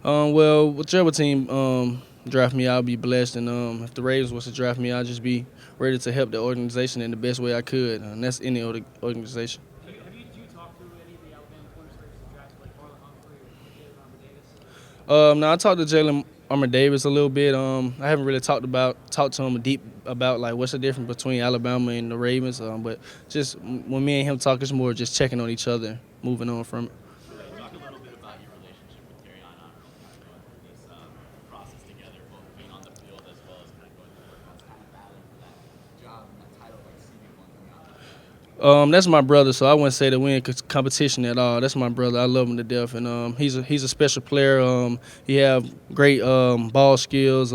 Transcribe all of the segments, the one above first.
Well, whichever team draft me, I'll be blessed. And if the Ravens was to draft me, I'll just be ready to help the organization in the best way I could. And that's any other organization. Do you talk to any of the Alabama cornerbacks who drafted like Marlon Humphrey or Jalen Davis? Now I talked to Jaylen Davis a little bit. I haven't really talked to him deep about like what's the difference between Alabama and the Ravens. But just when me and him talk, it's more just checking on each other, moving on from it. Talk a little bit about your relationship with Terry on kind of going through this process together, both being on the field as well as kind of going through the workouts, kind of battling for that job and that title, like receiving one coming out. That's my brother, so I wouldn't say that we in competition at all. That's my brother. I love him to death, and he's a special player. He have great ball skills.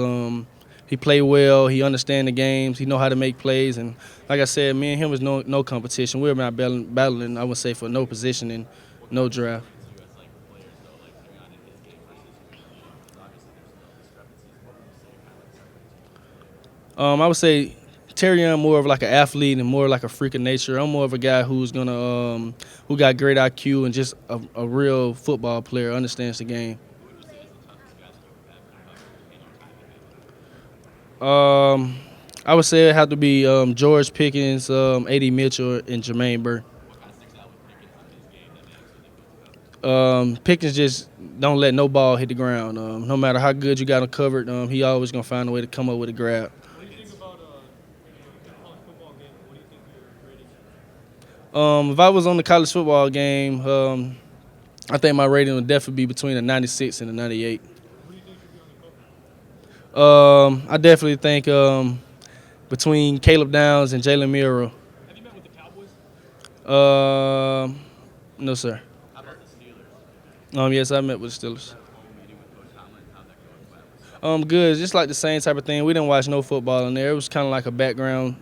He play well. He understand the games. He know how to make plays, and like I said, me and him is no competition. We're not battling. I would say for no position and no draft. You as like players though, like Terry on in his game versus your game, obviously there's still discrepancies. What would you say kind of like separates you? I would say Terry more of like an athlete and more like a freak of nature. I'm more of a guy who got great IQ and just a real football player, understands the game. Who would you say is the toughest guys you ever had kind of in your time in I would say it had to be George Pickens, A.D. Mitchell, and Jermaine Burr. What kind of sticks out with Pickens in his game that makes you think of him? Pickens just don't let no ball hit the ground. No matter how good you got him covered, he always gonna find a way to come up with a grab. What do you think about the college football game? What do you think your rating is? If I was on the college football game, I think my rating would definitely be between a 96 and a 98. Who do you think should be on the cover? I definitely think between Caleb Downs and Jalen Miro. Have you met with the Cowboys? No, sir. How about the Steelers? Yes, I met with the Steelers. Formal meeting with Coach Tomlin, how'd that go? Good. Just like the same type of thing. We didn't watch no football in there. It was kind of like a background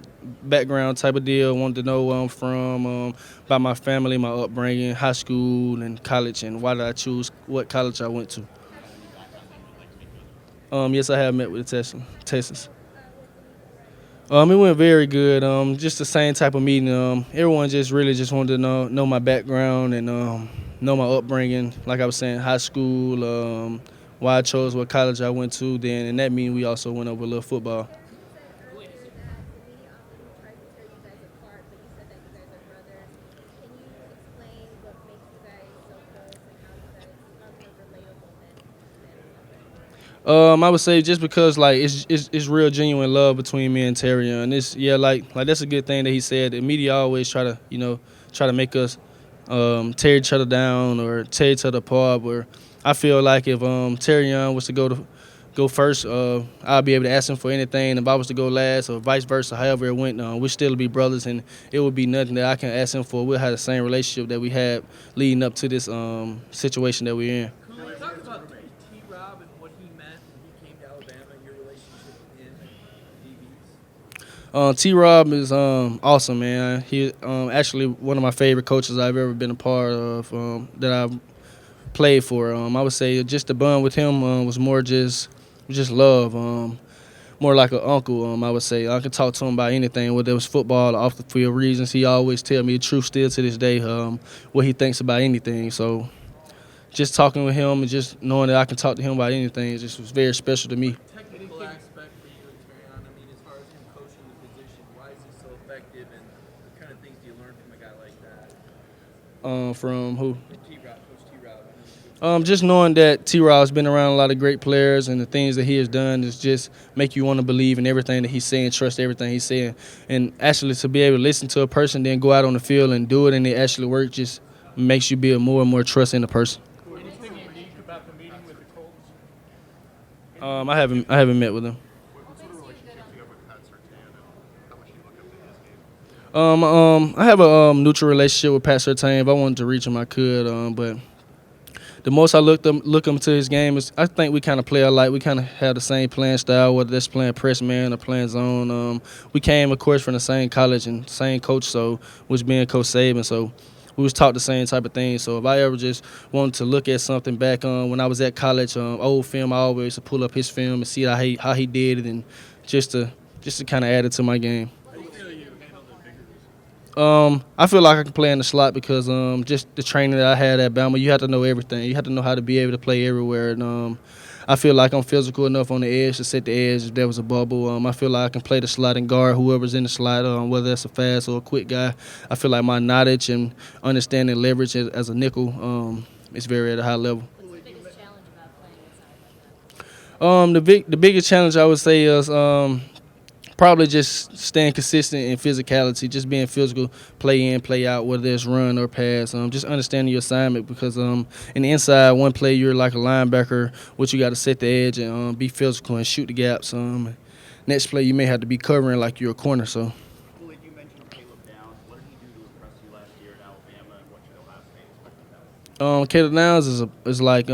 type of deal. Wanted to know where I'm from, about my family, my upbringing, high school and college, and why did I choose what college I went to. Do you have any background that you'd like to speak with? Yes, I have met with the Texans. It went very good. Just the same type of meeting. Everyone just really just wanted to know my background and know my upbringing. Like I was saying, high school, why I chose what college I went to. Then, and that means we also went over a little football. I would say just because like it's real genuine love between me and Terry, and it's like that's a good thing that he said. The media always try to make us tear each other down or tear each other apart. Where I feel like if Terry was to go first, I'll be able to ask him for anything. If I was to go last, or vice versa, however it went, we'd still be brothers, and it would be nothing that I can ask him for. We'll have the same relationship that we had leading up to this situation that we're in. Kool-Aid, talk about T-Rob and what he meant when he came to Alabama and your relationship with him and DBs. T-Rob is awesome, man. He actually one of my favorite coaches I've ever been a part of that I've played for. I would say just the bond with him was more just love, more like an uncle. I would say I could talk to him about anything, whether it was football or off the field reasons. He always tell me the truth still to this day, what he thinks about anything. So just talking with him and just knowing that I can talk to him about anything, it just was very special to me. Technical aspect for you and Terry, I mean, as far as him coaching the position, why is he so effective, and what kind of things do you learn from a guy like that? From who? T-Rob, Coach T-Rob. Just knowing that T-Rod's been around a lot of great players and the things that he has done is just make you want to believe in everything that he's saying, trust everything he's saying. And actually to be able to listen to a person, then go out on the field and do it and it actually work just makes you build more and more trust in the person. Anything unique about the meeting with the Colts? I haven't met with him. What sort of relationship do you have with Pat Surtain, and how much do you look up to his game? I have a neutral relationship with Pat Surtain. If I wanted to reach him, I could. But the most I look into his game is I think we kind of play alike. We kind of have the same playing style, whether that's playing press man or playing zone. We came, of course, from the same college and same coach, so which being Coach Saban. So we was taught the same type of thing. So if I ever just wanted to look at something back when I was at college, old film, I always used to pull up his film and see how he did it, and just to kind of add it to my game. How do you feel you handled the bigger I feel like I can play in the slot because just the training that I had at Bama, you have to know everything. You have to know how to be able to play everywhere. And I feel like I'm physical enough on the edge to set the edge if there was a bubble. I feel like I can play the slot and guard whoever's in the slot, whether that's a fast or a quick guy. I feel like my knowledge and understanding leverage as a nickel is very at a high level. What's the biggest challenge about playing inside like that? The biggest challenge I would say is probably just staying consistent in physicality, just being physical, play in, play out, whether it's run or pass. Just understanding your assignment because in the inside, one play you're like a linebacker, which you got to set the edge and be physical and shoot the gaps. Next play you may have to be covering like you're a corner. So. Kool-Aid, you mentioned Caleb Downs. What did he do to impress you last year at Alabama, and what should Ohio State expect from him? Caleb Downs is like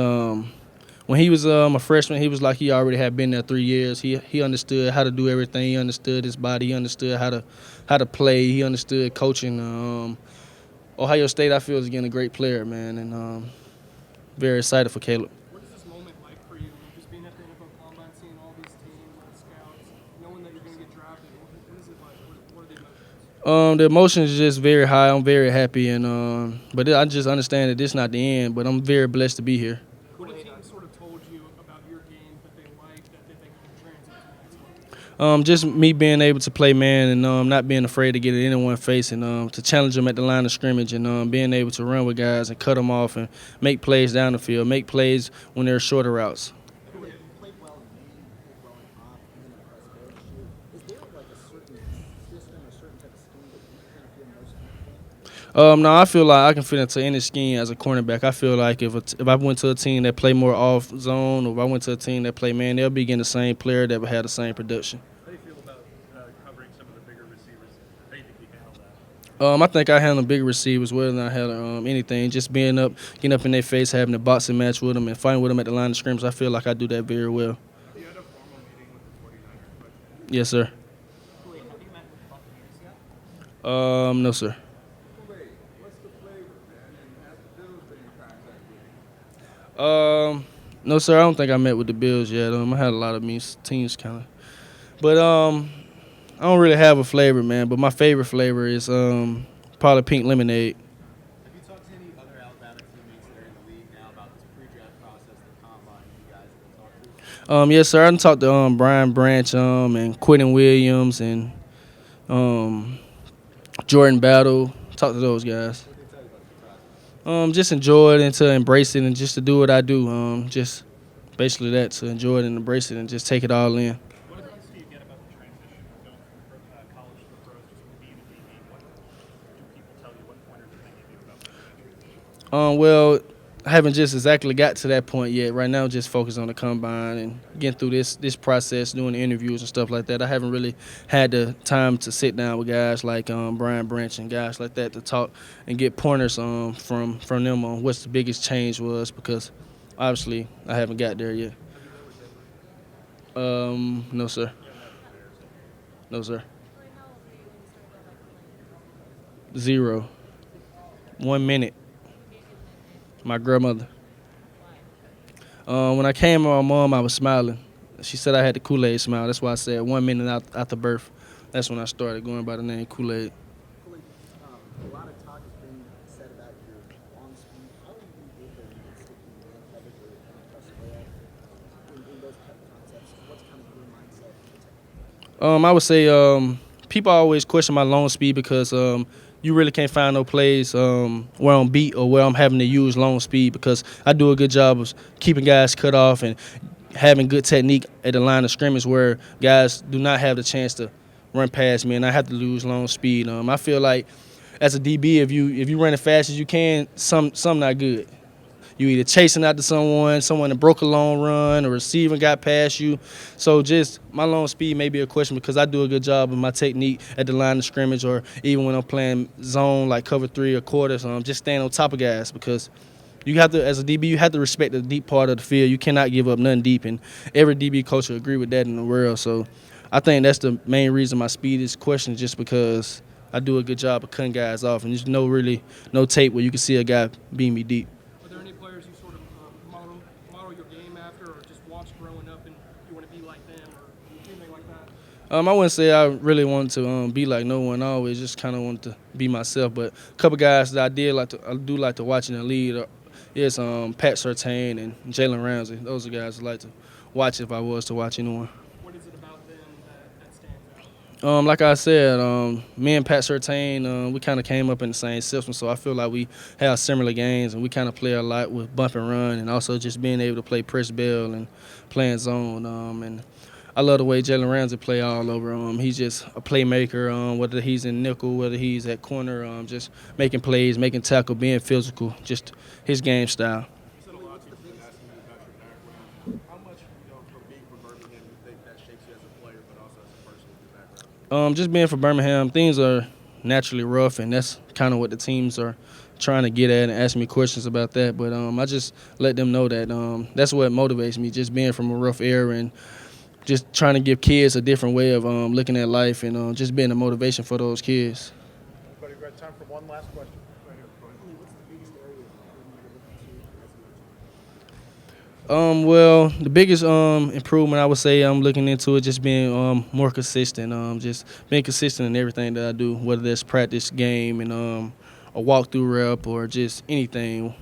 when he was a freshman, he was like he already had been there 3 years. He understood how to do everything. He understood his body. He understood how to play. He understood coaching. Ohio State, I feel, is getting a great player, man, and very excited for Caleb. What is this moment like for you? Just being at the NFL Combine, seeing all these teams, all the scouts, knowing that you're going to get drafted. What is it like? What are the emotions? The emotion is just very high. I'm very happy, and but I just understand that this is not the end. But I'm very blessed to be here. What have teams sort of told you about your game that they like, that they think you can translate to the next level? Just me being able to play man and not being afraid to get at anyone's face and to challenge them at the line of scrimmage and being able to run with guys and cut them off and make plays down the field, make plays when they're shorter routes. You played well in Maine, you played well in Off, even in Prescott. Is there like a certain system or certain type of scheme that you kind of feel most comfortable in? No, I feel like I can fit into any scheme as a cornerback. I feel like if I went to a team that play more off zone, or if I went to a team that play man, they'll be getting the same player that would have the same production. How do you feel about covering some of the bigger receivers? How do you think you handle that? I think I handle bigger receivers well than I handle anything. Just getting up in their face, having a boxing match with them, and fighting with them at the line of scrimmage. I feel like I do that very well. You had a formal meeting with the 49ers, but Yes, sir. Kool-Aid, have you met with the Buccaneers yet? No, sir. What's the flavor, man? And has the Bills been in contact with you? No, sir. I don't think I met with the Bills yet. I had a lot of teams kind of, but I don't really have a flavor, man. But my favorite flavor is probably pink lemonade. Have you talked to any other Alabama teammates that are in the league now about this pre-draft process, the combine, you guys have talked to? Yes, sir. I done talked to Brian Branch and Quentin Williams and Jordan Battle. Talked to those guys. What they tell you about the process? Just enjoy it and to embrace it and just to do what I do. Just basically that, to enjoy it and embrace it and just take it all in. what advice do you get about the transition from going from college to the pros, just from being a DB? What do people tell you? What pointers do they give you about the transition? Well, I haven't just exactly got to that point yet. Right now, just focused on the combine and getting through this process, doing the interviews and stuff like that. I haven't really had the time to sit down with guys like Brian Branch and guys like that to talk and get pointers from them on what's the biggest change was because obviously I haven't got there yet. No, sir. No, sir. Kool-Aid, how old were you when you started going by Kool-Aid? 0. 1 minute. Who gave you the nickname? My grandmother. Why? When I came to my mom, I was smiling. She said I had the Kool-Aid smile. That's why I said 1 minute after birth. That's when I started going by the name Kool-Aid. Kool-Aid, a lot of talk has been said about your long speed. How have you been able to stick in the coverage or kind of press away in those type of concepts? What's kind of your mindset? I would say people always question my long speed because you really can't find no plays where I'm beat or where I'm having to use long speed because I do a good job of keeping guys cut off and having good technique at the line of scrimmage where guys do not have the chance to run past me and I have to lose long speed. I feel like as a DB, if you run as fast as you can, some not good. You either chasing after someone that broke a long run, a receiver got past you. So just my long speed may be a question because I do a good job of my technique at the line of scrimmage or even when I'm playing zone like cover 3 or quarters, just staying on top of guys because you have to, as a DB, you have to respect the deep part of the field. You cannot give up nothing deep, and every DB coach will agree with that in the world. So I think that's the main reason my speed is questioned just because I do a good job of cutting guys off, and there's no tape where you can see a guy beat me deep. Are there any players you sort of model your game after or just watched growing up and you want to be like them or anything like I wouldn't say I really wanted to be like no one. I always just kind of wanted to be myself. But a couple guys that I do like to watch in the lead is Pat Surtain and Jalen Ramsey. Those are guys I like to watch if I was to watch anyone. What is it about them that stands out? Like I said, me and Pat Surtain, we kind of came up in the same system, so I feel like we have similar games, and we kind of play a lot with bump and run, and also just being able to play press bell and playing zone. And I love the way Jalen Ramsey play all over. He's just a playmaker. Whether he's in nickel, whether he's at corner, just making plays, making tackle, being physical, just his game style. You said a lot of people been asking you about your background. How much, for being from Birmingham, you think that shapes you as a player, but also as a person with your background? Just being from Birmingham, things are naturally rough, and that's kind of what the teams are trying to get at and asking me questions about that. But I just let them know that that's what motivates me, just being from a rough area and just trying to give kids a different way of looking at life and just being a motivation for those kids. Everybody, we've got time for one last question. Right here. What's the biggest area of improvement you're looking to as a Well, the biggest improvement I would say I'm looking into it just being more consistent. Just being consistent in everything that I do, whether that's practice, game, and a walkthrough rep or just anything.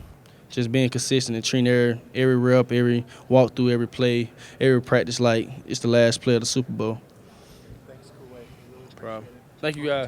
Just being consistent and treating every rep, every walkthrough, every play, every practice like it's the last play of the Super Bowl. Thanks, Kool-Aid. Really Problem. Thank you guys.